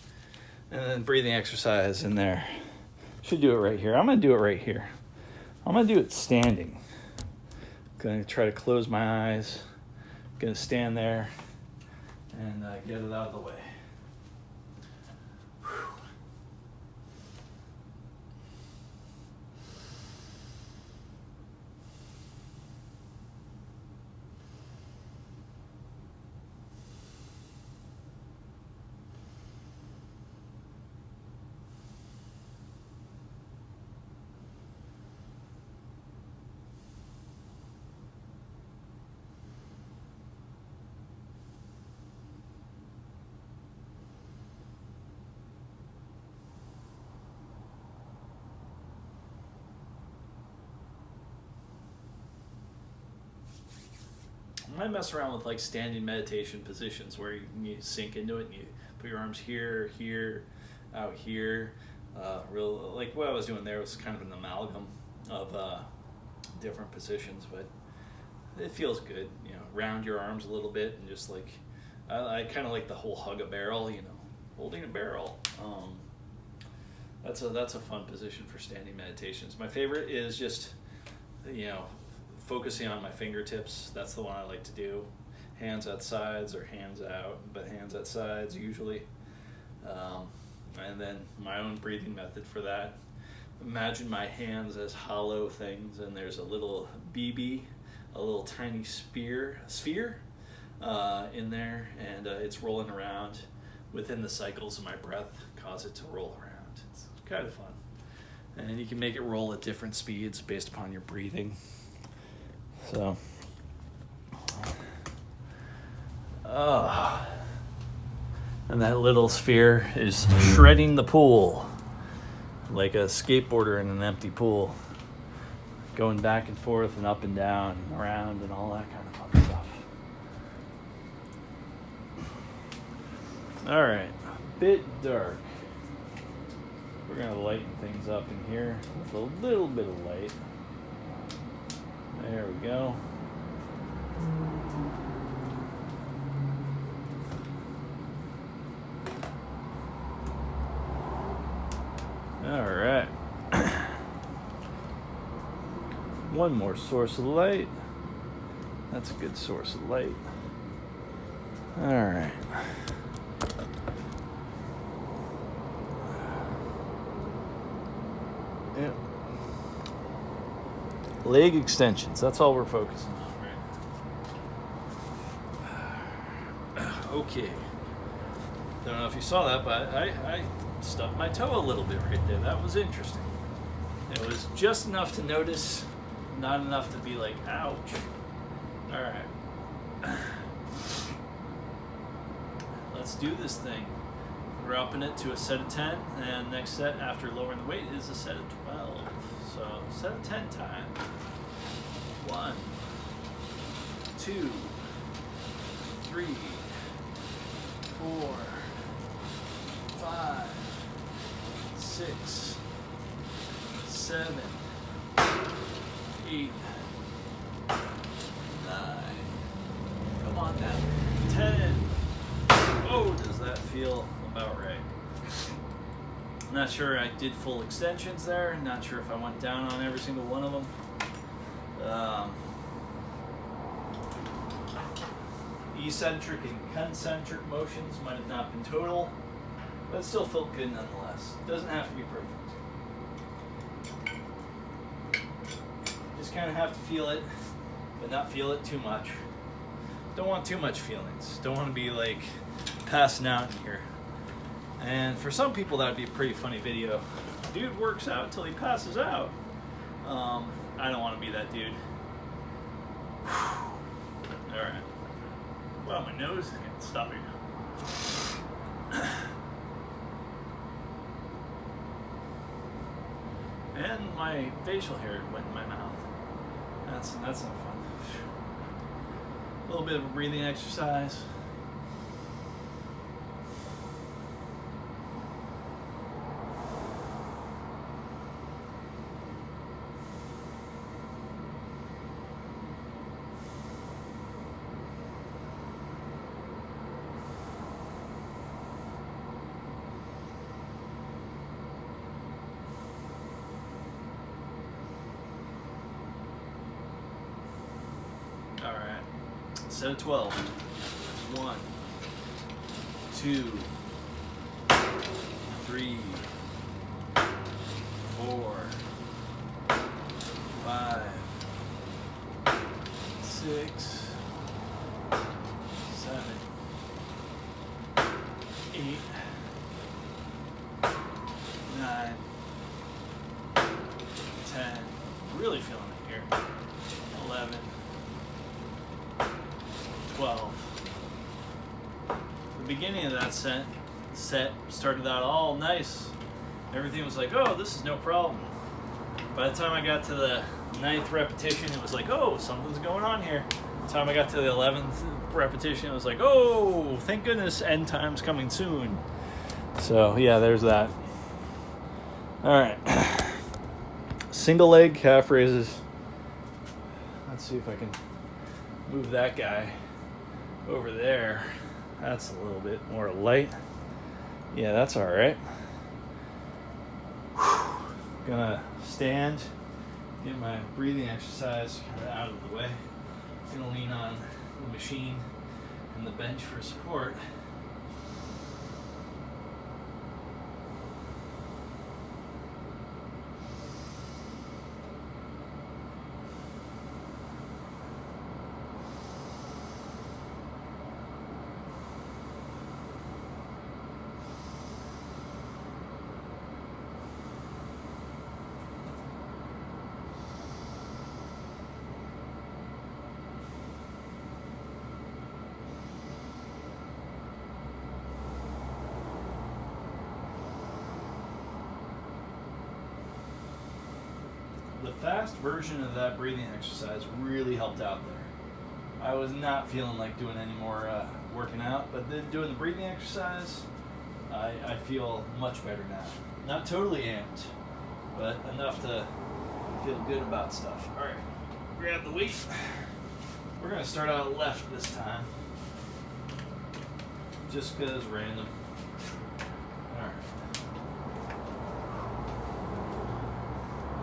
[SPEAKER 2] And then breathing exercise in there. Should do it right here. I'm going to do it right here. I'm going to do it standing. Going to try to close my eyes. Going to stand there and get it out of the way. I might mess around with like standing meditation positions where you sink into it and you put your arms here, out here. Real like what I was doing there was kind of an amalgam of different positions, but it feels good. You know, round your arms a little bit and just like I kind of like the whole hug a barrel. You know, holding a barrel. That's a fun position for standing meditations. My favorite is just focusing on my fingertips. That's the one I like to do. Hands at sides or hands out, but hands at sides usually. And then my own breathing method for that. Imagine my hands as hollow things, and there's a little BB, a little tiny sphere, in there, and it's rolling around within the cycles of my breath, cause it to roll around. It's kind of fun. And you can make it roll at different speeds based upon your breathing. So, and that little sphere is shredding the pool like a skateboarder in an empty pool, going back and forth and up and down and around and all that kind of fun stuff. All right, a bit dark. We're gonna lighten things up in here with a little bit of light. There we go. All right. One more source of light. That's a good source of light. All right. Yep. Leg extensions. That's all we're focusing on, right? Okay. Don't know if you saw that, but I stubbed my toe a little bit right there. That was interesting. It was just enough to notice, not enough to be like, ouch. All right. Let's do this thing. We're upping it to a set of 10, and next set after lowering the weight is a set of 12. So set of 10 time. 1, 2, 3, 4, 5, 6, 7, 8, 9. Come on now. 10. Oh, does that feel about right? Not sure I did full extensions there. Not sure if I went down on every single one of them. Eccentric and concentric motions might have not been total, but it still felt good nonetheless. Doesn't have to be perfect. Just kind of have to feel it, but not feel it too much. Don't want too much feelings. Don't want to be like passing out in here. And for some people that would be a pretty funny video. Dude works out till he passes out. I don't want to be that dude. Alright. Wow, my nose is getting stuffy. And my facial hair went in my mouth. That's not fun. A little bit of a breathing exercise. Alright, set of 12. 1, 2, 3, 4, 5, 6, 7, 8, 9, 10. Really feeling it here. 11. 12. The beginning of that set started out all nice. Everything was like, oh, this is no problem. By the time I got to the 9th repetition, it was like, oh, something's going on here. By the time I got to the 11th repetition, it was like, oh, thank goodness, end time's coming soon. So, yeah, there's that. All right. Single leg calf raises. Let's see if I can move that guy over there. That's a little bit more light. Yeah, that's all right. Gonna stand, get my breathing exercise kind of out of the way. Gonna lean on the machine and the bench for support. fast version of that breathing exercise really helped out there. I was not feeling like doing any more working out, but then doing the breathing exercise, I feel much better now. Not totally amped, but enough to feel good about stuff. All right, grab the weight. We're gonna start out left this time, just cause random. All right.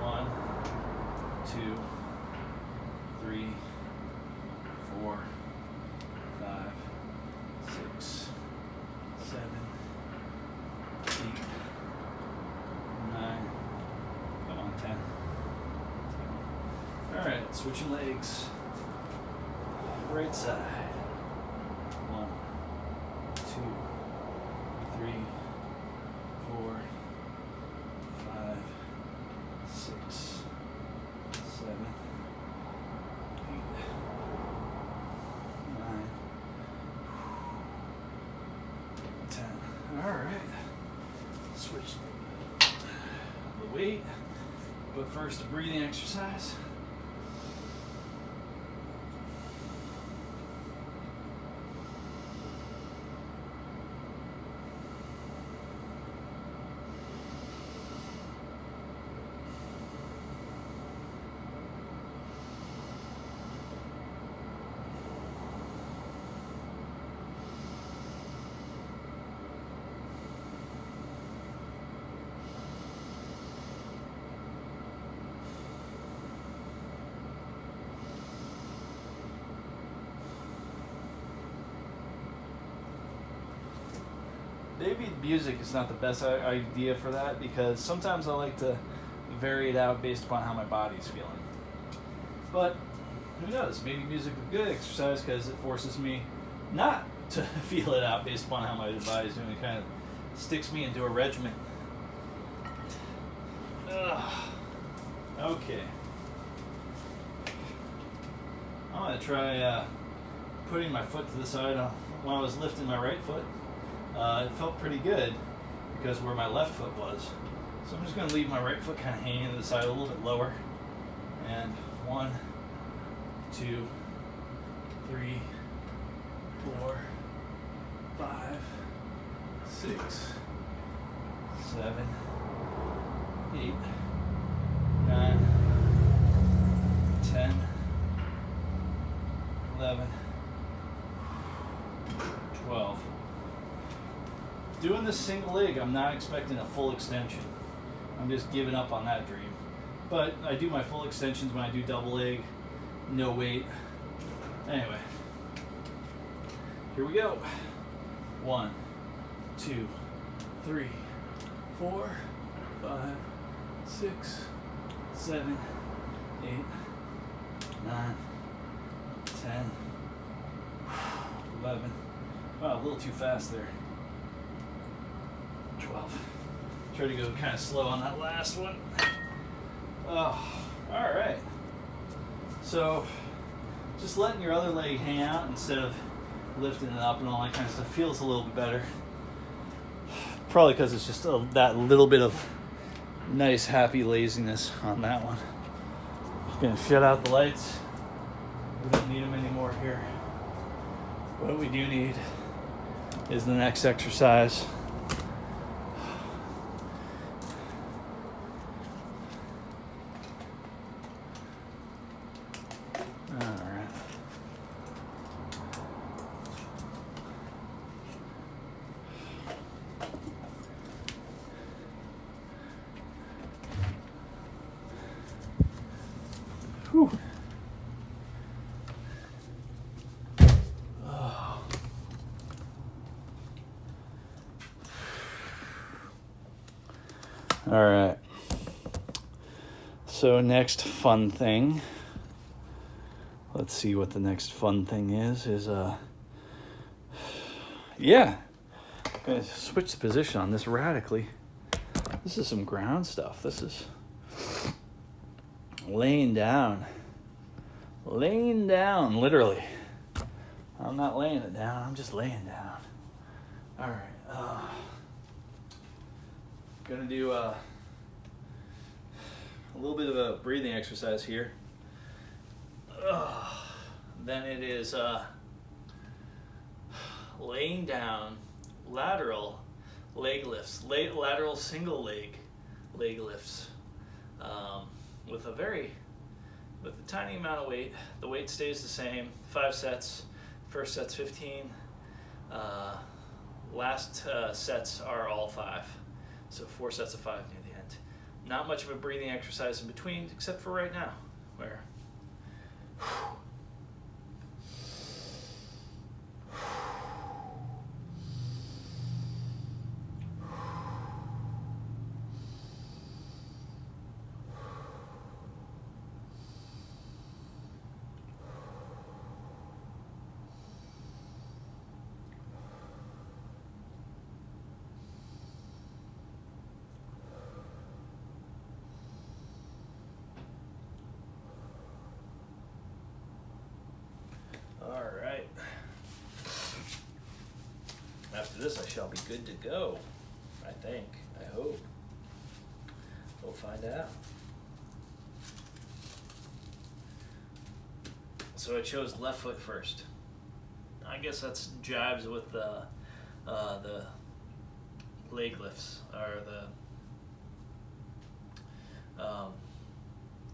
[SPEAKER 2] 1, 2, 3, 4, 5, 6, 7, 8, 9, come on, 10. All right, switching legs. Right side. 1, 2, 3, 4, 5, 6, 7, 8, 9, 10. All right. Switch the weight, but first a breathing exercise. Maybe music is not the best idea for that, because sometimes I like to vary it out based upon how my body's feeling. But who knows? Maybe music is a good exercise because it forces me not to feel it out based upon how my body's doing. It kind of sticks me into a regimen. Okay. I'm going to try putting my foot to the side when I was lifting my right foot. It felt pretty good because where my left foot was. So I'm just going to leave my right foot kind of hanging to the side a little bit lower. And 1, 2, 3, 4, 5, 6, 7, 8, 9, 10, 11, 12. Doing this single leg, I'm not expecting a full extension. I'm just giving up on that dream. But I do my full extensions when I do double leg, no weight. Anyway, here we go. 1, 2, 3, 4, 5, 6, 7, 8, 9, 10, 11. Wow, a little too fast there. 12. Try to go kind of slow on that last one. Oh, all right. So just letting your other leg hang out instead of lifting it up and all that kind of stuff feels a little bit better. Probably because it's just that little bit of nice, happy laziness on that one. Just gonna shut out the lights. We don't need them anymore here. What we do need is the next exercise. Whew. Oh. All right. So next fun thing. Let's see what the next fun thing is yeah. I'm gonna switch the position on this radically. This is some ground stuff. This is laying down, literally. I'm not laying it down, I'm just laying down. All right, gonna do little bit of a breathing exercise here. Then it is laying down, lateral leg lifts, lateral single leg lifts, with a tiny amount of weight. The weight stays the same. 5 sets. First set's 15. Last sets are all 5. So 4 sets of 5 near the end. Not much of a breathing exercise in between, except for right now, where Alright. After this, I shall be good to go. I think. I hope. We'll find out. So I chose left foot first. I guess that's jibes with the leg lifts, or the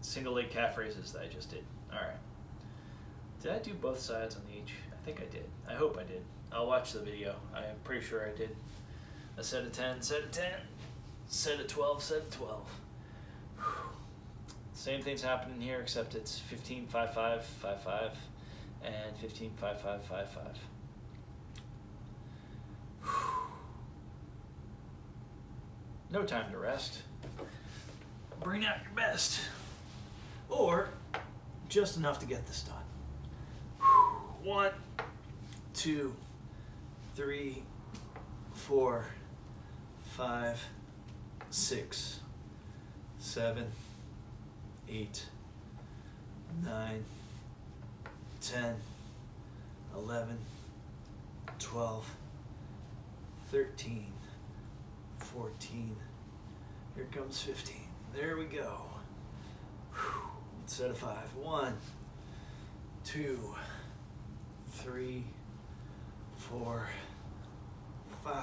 [SPEAKER 2] single leg calf raises that I just did. Alright. Did I do both sides on each? I think I did. I hope I did. I'll watch the video. I am pretty sure I did. A set of 10, set of 10, set of 12, set of 12. Whew. Same thing's happening here, except it's 15, 5, 5, 5, 5, and 15, 5, 5, 5, 5. Whew. No time to rest. Bring out your best. Or just enough to get this done. 1, 2, 3, 4, 5, 6, 7, 8, 9, 10, 11, 12, 13, 14. Here comes 15. There we go. Set of 5. 1, 2, 3, 4, 5.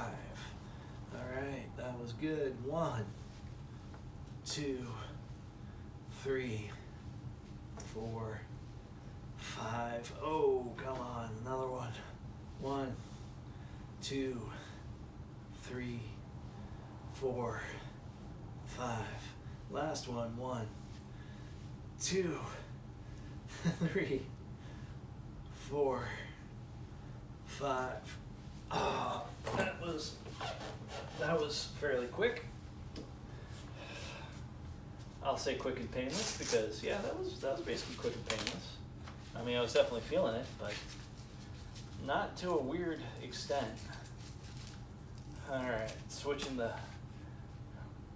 [SPEAKER 2] All right, that was good. 1, 2, 3, 4, 5. Oh, come on, another one. 1, 2, 3, 4, 5. Last one. 1, 2, 3, 4, 5. Oh, that was fairly quick. I'll say quick and painless because yeah, that was basically quick and painless. I mean, I was definitely feeling it, but not to a weird extent. All right, switching the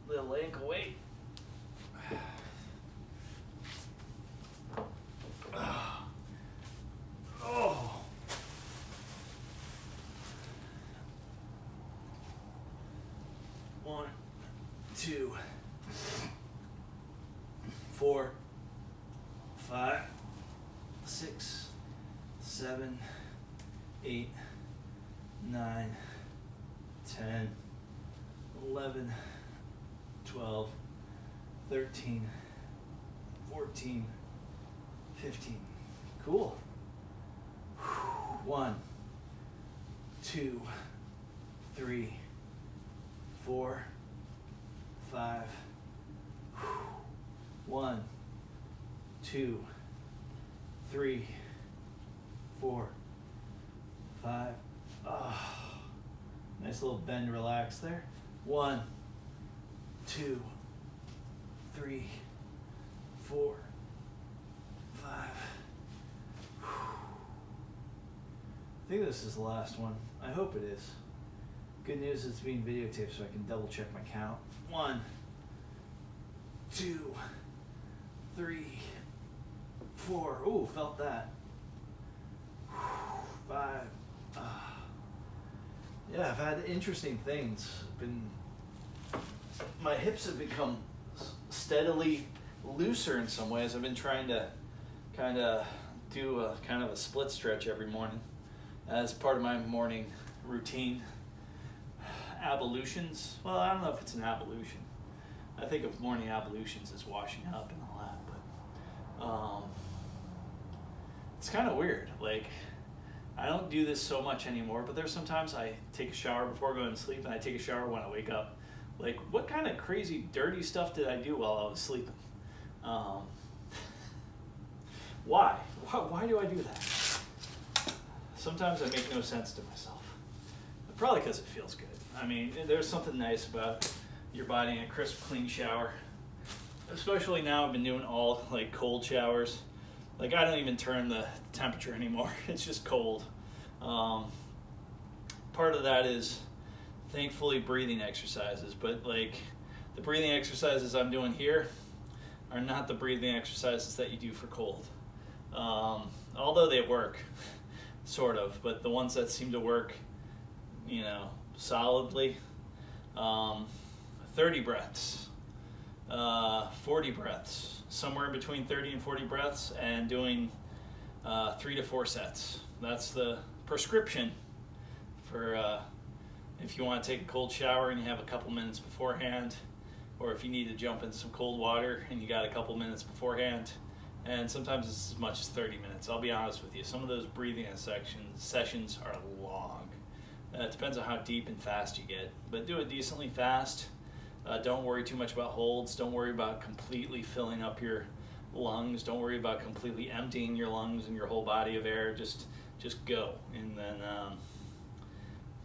[SPEAKER 2] little ankle weight. Oh. 1, 2, 4, 5, 6, 7, 8, 9, 10, 11, 12, 13, 14, 15. Cool. 1, 2, 3, 4, 5. 1, 2, 3, 4, 5. Oh, nice little bend, relax there. 1, 2, 3, 4, 5. I think this is the last one. I hope it is. Good news, it's being videotaped so I can double check my count. 1, 2, 3, 4. Ooh, felt that. 5. Yeah, I've had interesting things. My hips have become steadily looser in some ways. I've been trying to kind of do a kind of a split stretch every morning as part of my morning routine. Ablutions. Well, I don't know if it's an ablution. I think of morning ablutions as washing up and all that, but it's kind of weird. Like, I don't do this so much anymore, but there's sometimes I take a shower before going to sleep, and I take a shower when I wake up. Like, what kind of crazy, dirty stuff did I do while I was sleeping? Why? Why do I do that? Sometimes I make no sense to myself. Probably because it feels good. I mean, there's something nice about your body in a crisp, clean shower. Especially now, I've been doing all like cold showers. Like, I don't even turn the temperature anymore. It's just cold. Part of that is thankfully breathing exercises, but like the breathing exercises I'm doing here are not the breathing exercises that you do for cold. Although they work, sort of, but the ones that seem to work, you know, solidly, 30 breaths, 40 breaths, somewhere in between 30 and 40 breaths, and doing 3 to 4 sets. That's the prescription for if you want to take a cold shower and you have a couple minutes beforehand, or if you need to jump in some cold water and you got a couple minutes beforehand. And sometimes it's as much as 30 minutes. I'll be honest with you, some of those breathing sessions are long. It depends on how deep and fast you get, but do it decently fast. Don't worry too much about holds. Don't worry about completely filling up your lungs. Don't worry about completely emptying your lungs and your whole body of air. Just go. And then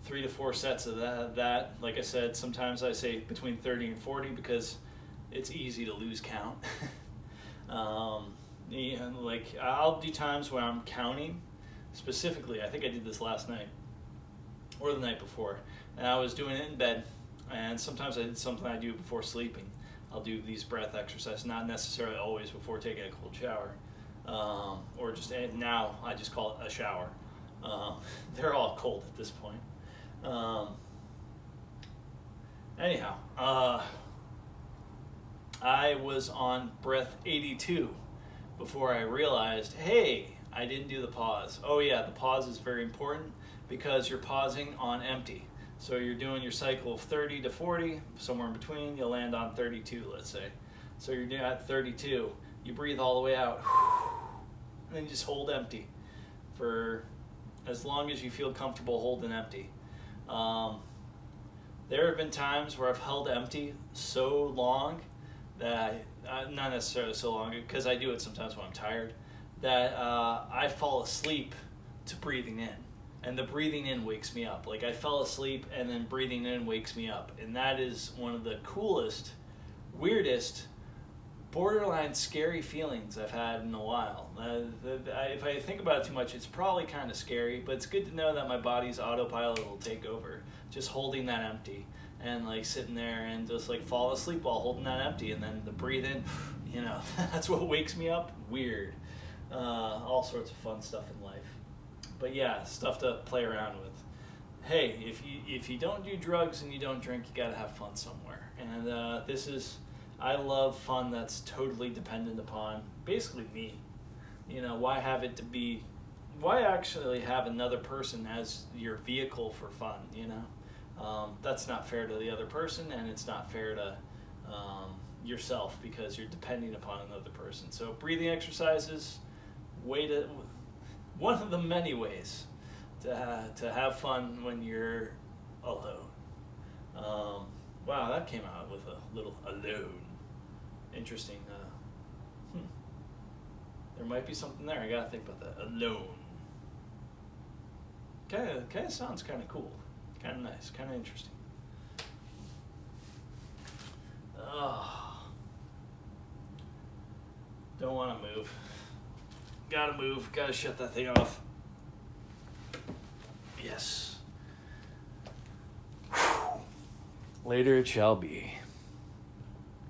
[SPEAKER 2] 3 to 4 sets of that. Like I said, sometimes I say between 30 and 40 because it's easy to lose count. Like, I'll do times where I'm counting specifically. I think I did this last night or the night before, and I was doing it in bed, and sometimes I did something I do before sleeping. I'll do these breath exercises, not necessarily always before taking a cold shower, or just, and now I just call it a shower. They're all cold at this point. Anyhow, I was on breath 82 before I realized, hey, I didn't do the pause. Oh yeah, the pause is very important because you're pausing on empty. So you're doing your cycle of 30 to 40, somewhere in between, you'll land on 32, let's say. So you're doing at 32, you breathe all the way out, and then you just hold empty for as long as you feel comfortable holding empty. There have been times where I've held empty so long that, not necessarily so long, because I do it sometimes when I'm tired, that I fall asleep to breathing in. And the breathing in wakes me up. Like, I fell asleep and then breathing in wakes me up. And that is one of the coolest, weirdest, borderline scary feelings I've had in a while. If I think about it too much, it's probably kind of scary, but it's good to know that my body's autopilot will take over. Just holding that empty and like sitting there and just like fall asleep while holding that empty, and then the breathe in, you know, that's what wakes me up. Weird. All sorts of fun stuff in life. But yeah, stuff to play around with. Hey, if you don't do drugs and you don't drink, you gotta have fun somewhere. And I love fun that's totally dependent upon basically me. You know, why actually have another person as your vehicle for fun, you know? That's not fair to the other person, and it's not fair to yourself because you're depending upon another person. So breathing exercises, one of the many ways to have fun when you're alone. Wow, that came out with a little alone. Interesting. There might be something there. I gotta think about that. Alone. Kind of sounds kind of cool. Kind of nice. Kind of interesting. Don't want to move. Gotta move. Gotta shut that thing off. Yes. Later it shall be.